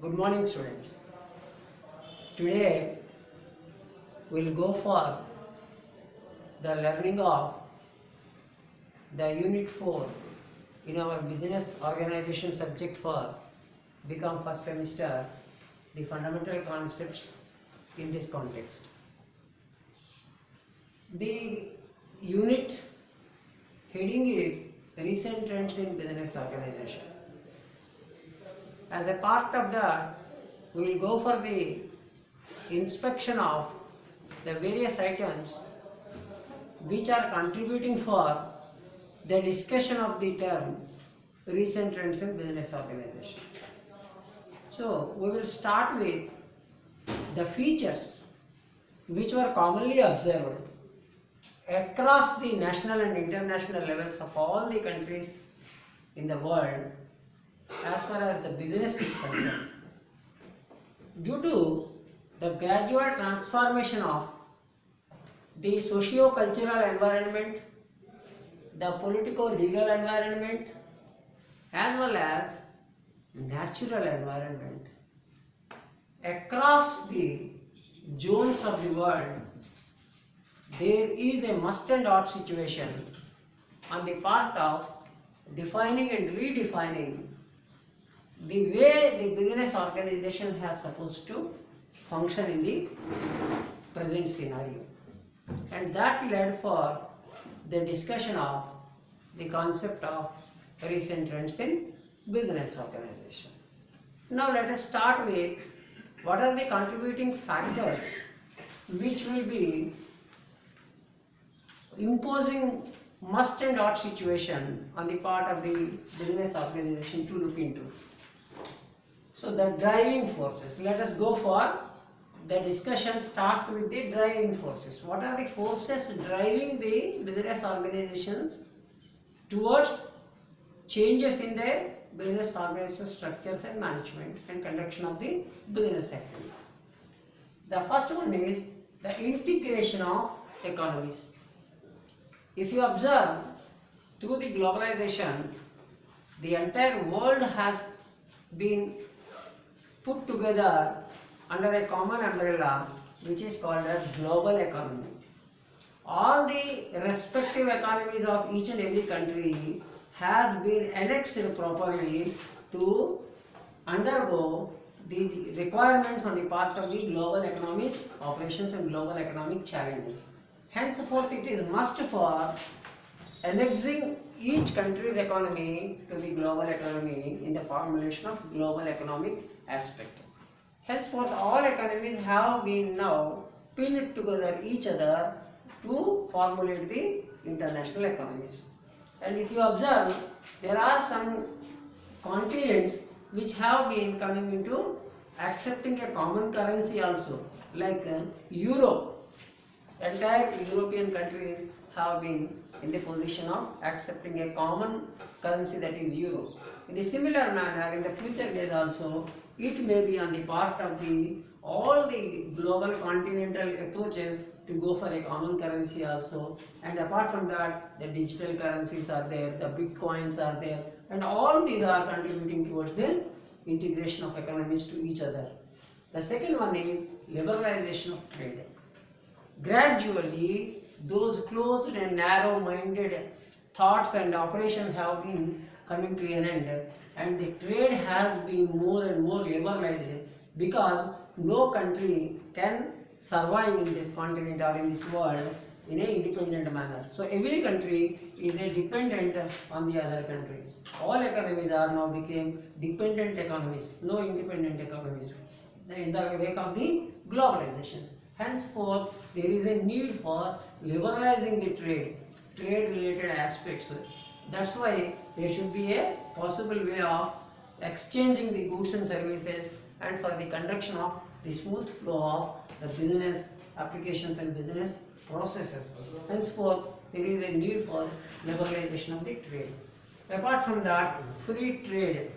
Good morning, students. Today we'll go for the learning of the Unit 4 in our business organization subject for BCom first semester, the fundamental concepts in this context. The unit heading is recent trends in business organization. As a part of that, we will go for the inspection of the various items which are contributing for the discussion of the term recent trends in business organization. So, we will start with the features which were commonly observed across the national and international levels of all the countries in the world as far as the business is concerned. Due to the gradual transformation of the socio-cultural environment, the politico-legal environment, as well as natural environment across the zones of the world, there is a must and ought situation on the part of defining and redefining the way the business organization has supposed to function in the present scenario. And that led for the discussion of the concept of recent trends in business organization. Now let us start with what are the contributing factors which will be imposing must and ought situation on the part of the business organization to look into. So the driving forces, let us go for the discussion starts with the driving forces. What are the forces driving the business organizations towards changes in their business organization structures and management and conduction of the business activity? The first one is the integration of economies. If you observe, through the globalization, the entire world has been put together under a common umbrella which is called as global economy. All the respective economies of each and every country has been annexed properly to undergo the requirements on the part of the global economy's operations and global economic challenges. Henceforth, it is must for annexing each country's economy to the global economy in the formulation of global economic aspect. Henceforth, all economies have been now pinned together each other to formulate the international economies. And if you observe, there are some continents which have been coming into accepting a common currency also, like Euro. Entire European countries have been in the position of accepting a common currency, that is Euro. In a similar manner, in the future days also, it may be on the part of all the global continental approaches to go for a common currency also. And apart from that, the digital currencies are there, the bitcoins are there, and all these are contributing towards the integration of economies to each other. The second one is liberalization of trade. Gradually, those closed and narrow-minded thoughts and operations have been coming to an end, and the trade has been more and more liberalized, because no country can survive in this continent or in this world in an independent manner. So every country is a dependent on the other country. All economies are now became dependent economies, no independent economies, in the wake of the globalization. Henceforth, there is a need for liberalizing the trade related aspects. That's why there should be a possible way of exchanging the goods and services, and for the conduction of the smooth flow of the business applications and business processes. Henceforth, there is a need for liberalization of the trade. Apart from that, free trade.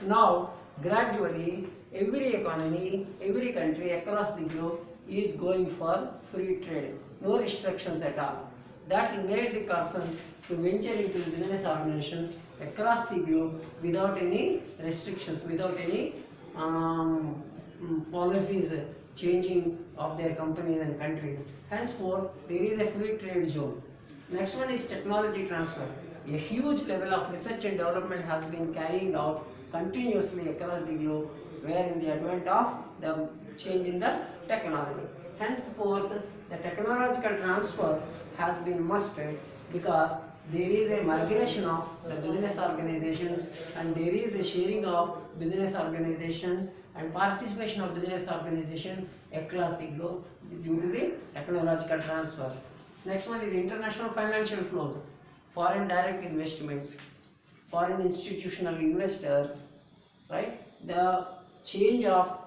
Now, gradually, every economy, every country across the globe is going for free trade, no restrictions at all. That made the persons to venture into business organizations across the globe without any restrictions, without any policies changing of their companies and countries. Henceforth, there is a free trade zone. Next one is technology transfer. A huge level of research and development has been carrying out continuously across the globe, where in the advent of the change in the technology. Henceforth, the technological transfer has been mustered because there is a migration of the business organizations, and there is a sharing of business organizations and participation of business organizations across the globe due to the technological transfer. Next one is international financial flows, foreign direct investments, foreign institutional investors, right? The change of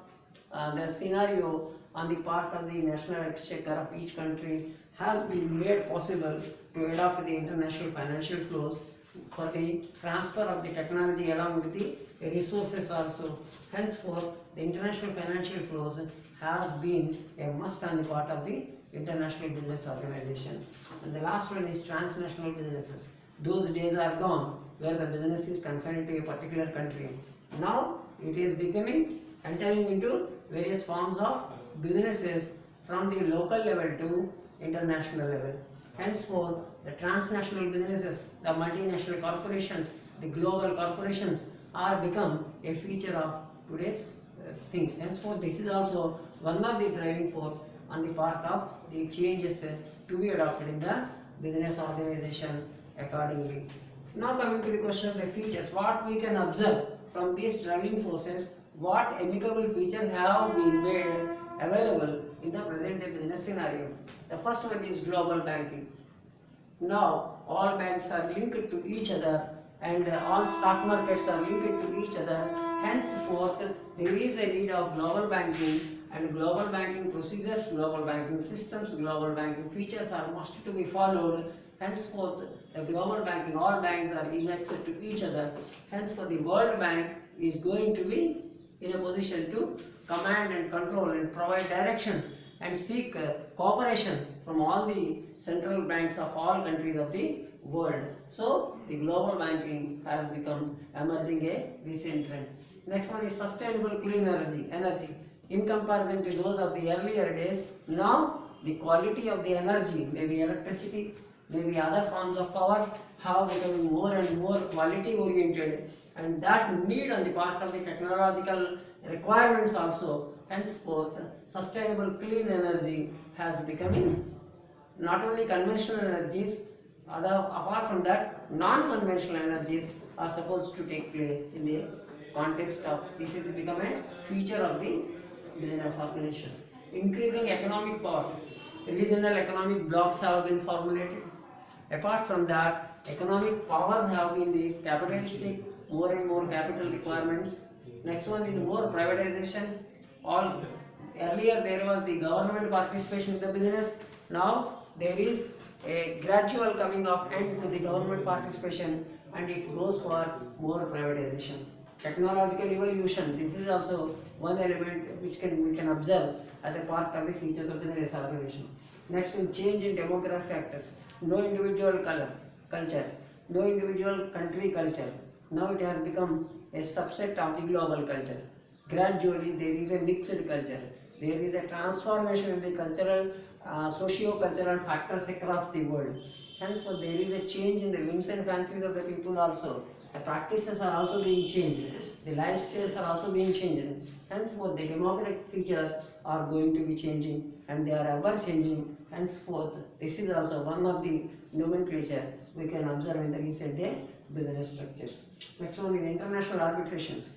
the scenario on the part of the national exchequer of each country has been made possible to adopt the international financial flows for the transfer of the technology along with the resources also. Henceforth, the international financial flows has been a must on the part of the international business organization. And the last one is transnational businesses. Those days are gone where the business is confined to a particular country. Now it is becoming entering into various forms of businesses from the local level to international level. Henceforth, the transnational businesses, the multinational corporations, the global corporations are become a feature of today's things. Henceforth, this is also one of the driving force on the part of the changes to be adopted in the business organization accordingly. Now coming to the question of the features, what we can observe from these driving forces, what amicable features have been made available in the present day business scenario. The first one is global banking. Now all banks are linked to each other, and all stock markets are linked to each other. Henceforth, there is a need of global banking, and global banking procedures, global banking systems, global banking features are must to be followed. Henceforth, the global banking, all banks are indexed to each other. Henceforth, the World Bank is going to be in a position to command and control and provide directions and seek cooperation from all the central banks of all countries of the world. So, the global banking has become emerging a recent trend. Next one is sustainable clean energy. In comparison to those of the earlier days, now the quality of the energy, maybe electricity, maybe other forms of power, have become more and more quality oriented, and that need on the part of the technological requirements also. Henceforth, sustainable clean energy has become not only conventional energies, apart from that, non-conventional energies are supposed to take place in the context of this is become a feature of the business organizations. Increasing economic power, regional economic blocks have been formulated. Apart from that, economic powers have been the capitalistic, more and more capital requirements. Next one is more privatization. All earlier there was the government participation in the business. Now there is a gradual coming of end to the government participation, and it goes for more privatization. Technological evolution. This is also one element which we can observe as a part of the features of business organization. Next one, change in demographic factors. No individual culture, no individual country culture. Now it has become a subset of the global culture. Gradually there is a mixed culture. There is a transformation in the cultural, socio-cultural factors across the world. Henceforth, there is a change in the whims and fancies of the people also. The practices are also being changed. The lifestyles are also being changed. Henceforth, the demographic features are going to be changing, and they are ever changing. Henceforth, this is also one of the nomenclature we can observe in the recent day business structures. Next one is international arbitrations.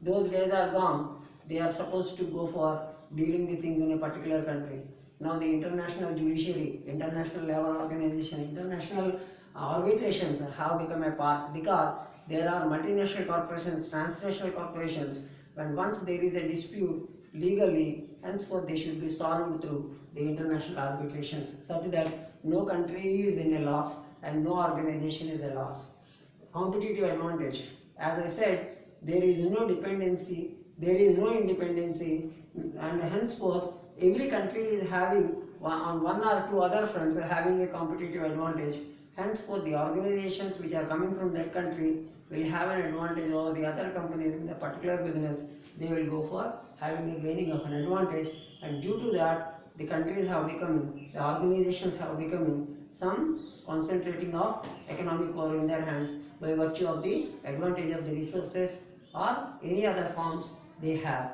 Those days are gone. They are supposed to go for dealing the things in a particular country. Now the international judiciary, international labor organization, international arbitrations have become a part, because there are multinational corporations, transnational corporations. When once there is a dispute legally, henceforth they should be solved through the international arbitrations, such that no country is in a loss and no organization is a loss. Competitive advantage. As I said, there is no dependency, there is no independency, and henceforth every country is having on one or two other fronts having a competitive advantage. Henceforth, the organizations which are coming from that country will have an advantage over the other companies in the particular business, they will go for having a gaining of an advantage, and due to that the countries have become, the organizations have become some concentrating of economic power in their hands by virtue of the advantage of the resources or any other forms they have.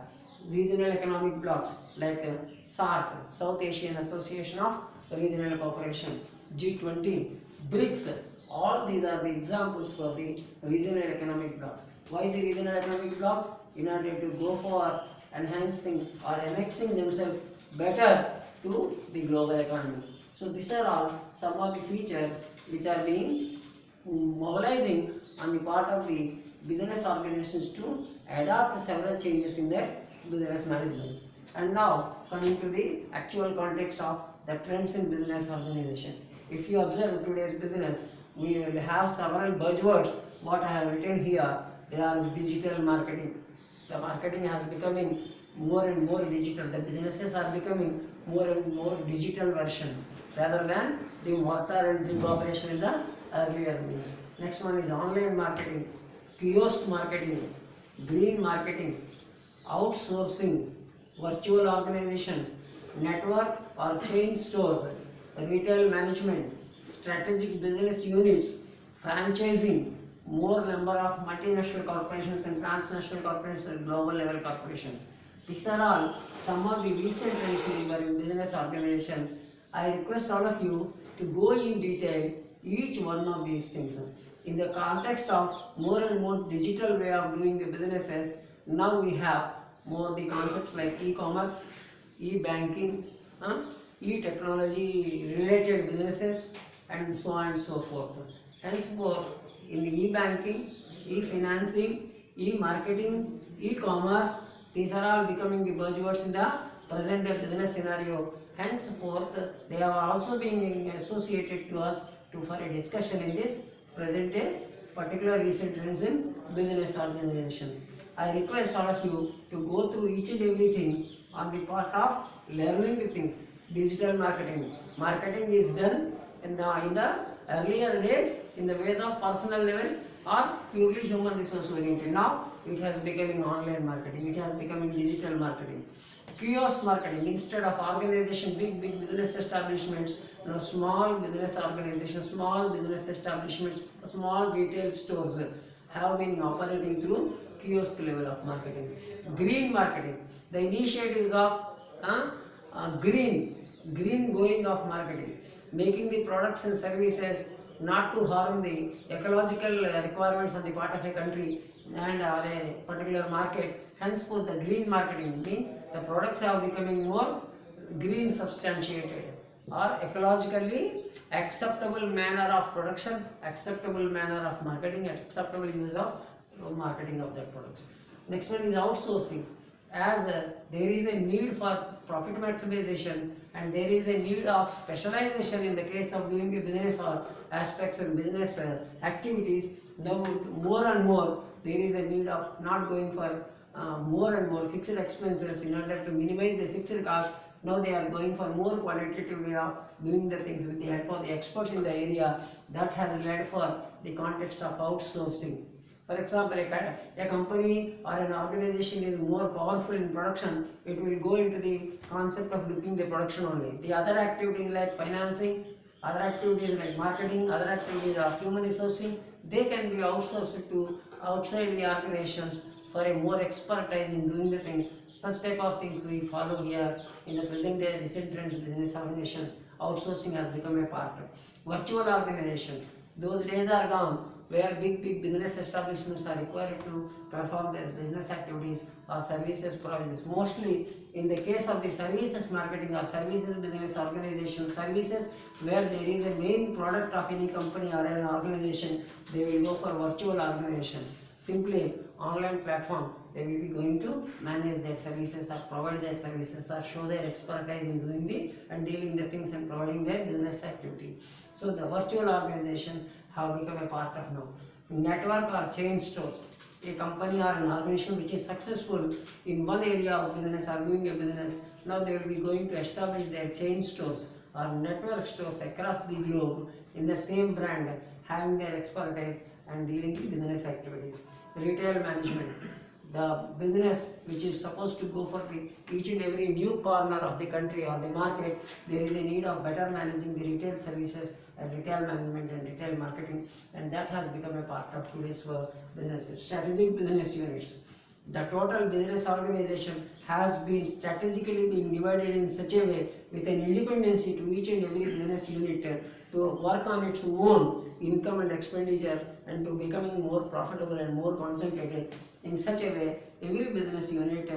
Regional economic blocks like SAARC, South Asian Association of Regional Cooperation, G20, BRICS, all these are the examples for the regional economic blocks. Why the regional economic blocks? In order to go for enhancing or annexing themselves better to the global economy. So these are all some of the features which are being mobilizing on the part of the business organizations to adopt several changes in their business management. And now coming to the actual context of the trends in business organization. If you observe today's business, we will have several buzzwords. What I have written here, they are digital marketing. The marketing has becoming more and more digital. The businesses are becoming more and more digital version rather than the mortar and big operation in the earlier means. Next one is online marketing, kiosk marketing, green marketing, outsourcing, virtual organizations, network or chain stores, retail management, strategic business units, franchising, more number of multinational corporations and transnational corporations and global level corporations. These are all some of the recent trends in business organization. I request all of you to go in detail each one of these things. In the context of more and more digital way of doing the businesses, now we have more the concepts like e-commerce, e-banking, e-technology related businesses and so on and so forth. Henceforth, in e-banking, e-financing, e-marketing, e-commerce, these are all becoming the buzzwords in the present day business scenario. Henceforth, they are also being associated to us for a discussion in this present day particular recent trends in business organization. I request all of you to go through each and everything on the part of learning the things. Digital marketing. Marketing is done in the earlier days in the ways of personal level or purely human resource oriented. Now it has becoming online marketing. It has becoming digital marketing. Kiosk marketing, instead of organization, big business establishments, small business organizations, small business establishments, small retail stores have been operating through kiosk level of marketing. Green marketing, the initiatives of green going of marketing, making the products and services not to harm the ecological requirements on the part of a country and a particular market. Henceforth, the green marketing means the products are becoming more green substantiated or ecologically acceptable manner of production, acceptable manner of marketing, acceptable use of marketing of their products. Next one is outsourcing. As there is a need for profit maximization and there is a need of specialization in the case of doing the business or aspects and business activities, now more and more there is a need of not going for more and more fixed expenses in order to minimize the fixed cost. Now they are going for more qualitative way of doing the things with the help of the experts in the area. That has led for the context of outsourcing. For example, a company or an organization is more powerful in production, it will go into the concept of looking the production only. The other activities like financing, other activities like marketing, other activities of human resourcing, they can be outsourced to outside the organizations for a more expertise in doing the things. Such type of things we follow here in the present day recent trends business organizations. Outsourcing has become a part. Virtual organizations, those days are gone where big business establishments are required to perform their business activities or services provisions. Mostly in the case of the services marketing or services business organization, services where there is a main product of any company or an organization, they will go for virtual organization. Simply online platform, they will be going to manage their services or provide their services or show their expertise in doing the and dealing the things and providing their business activity. So the virtual organizations have become a part of now. Network or chain stores. A company or an organization which is successful in one area of business or doing a business, now they will be going to establish their chain stores or network stores across the globe in the same brand, having their expertise and dealing the business activities. Retail management, the business which is supposed to go for the each and every new corner of the country or the market, there is a need of better managing the retail services and retail management and retail marketing, and that has become a part of today's business. Strategic business units, the total business organization has been strategically being divided in such a way with an independency to each and every business unit to work on its own income and expenditure and to becoming more profitable and more concentrated. In such a way, every business unit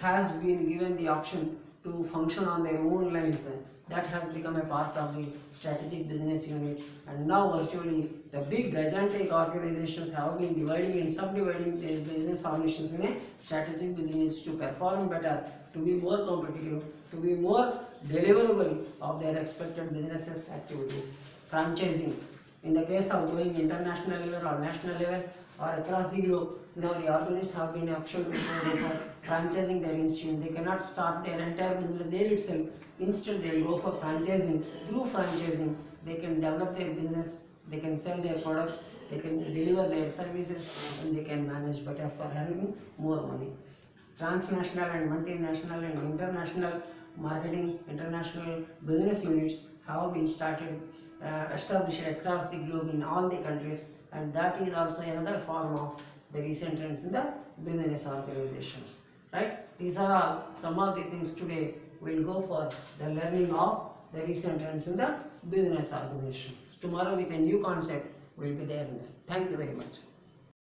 has been given the option to function on their own lines. That has become a part of the strategic business unit, and now virtually the big gigantic organizations have been dividing and subdividing their business organizations in a strategic business to perform better, to be more competitive, to be more deliverable of their expected businesses activities. Franchising, in the case of going international level or national level or across the globe, now the organizations have been option to go for franchising their institution. They cannot start their entire business there itself. Instead, they will go for franchising. Through franchising, they can develop their business, they can sell their products, they can deliver their services, and they can manage better for having more money. Transnational and multinational and international marketing, international business units have been started, established across the globe in all the countries, and that is also another form of the recent trends in the business organizations. Right? These are all some of the things today. We'll go for the learning of the recent trends in the business organization. Tomorrow with a new concept, we'll be there. Thank you very much.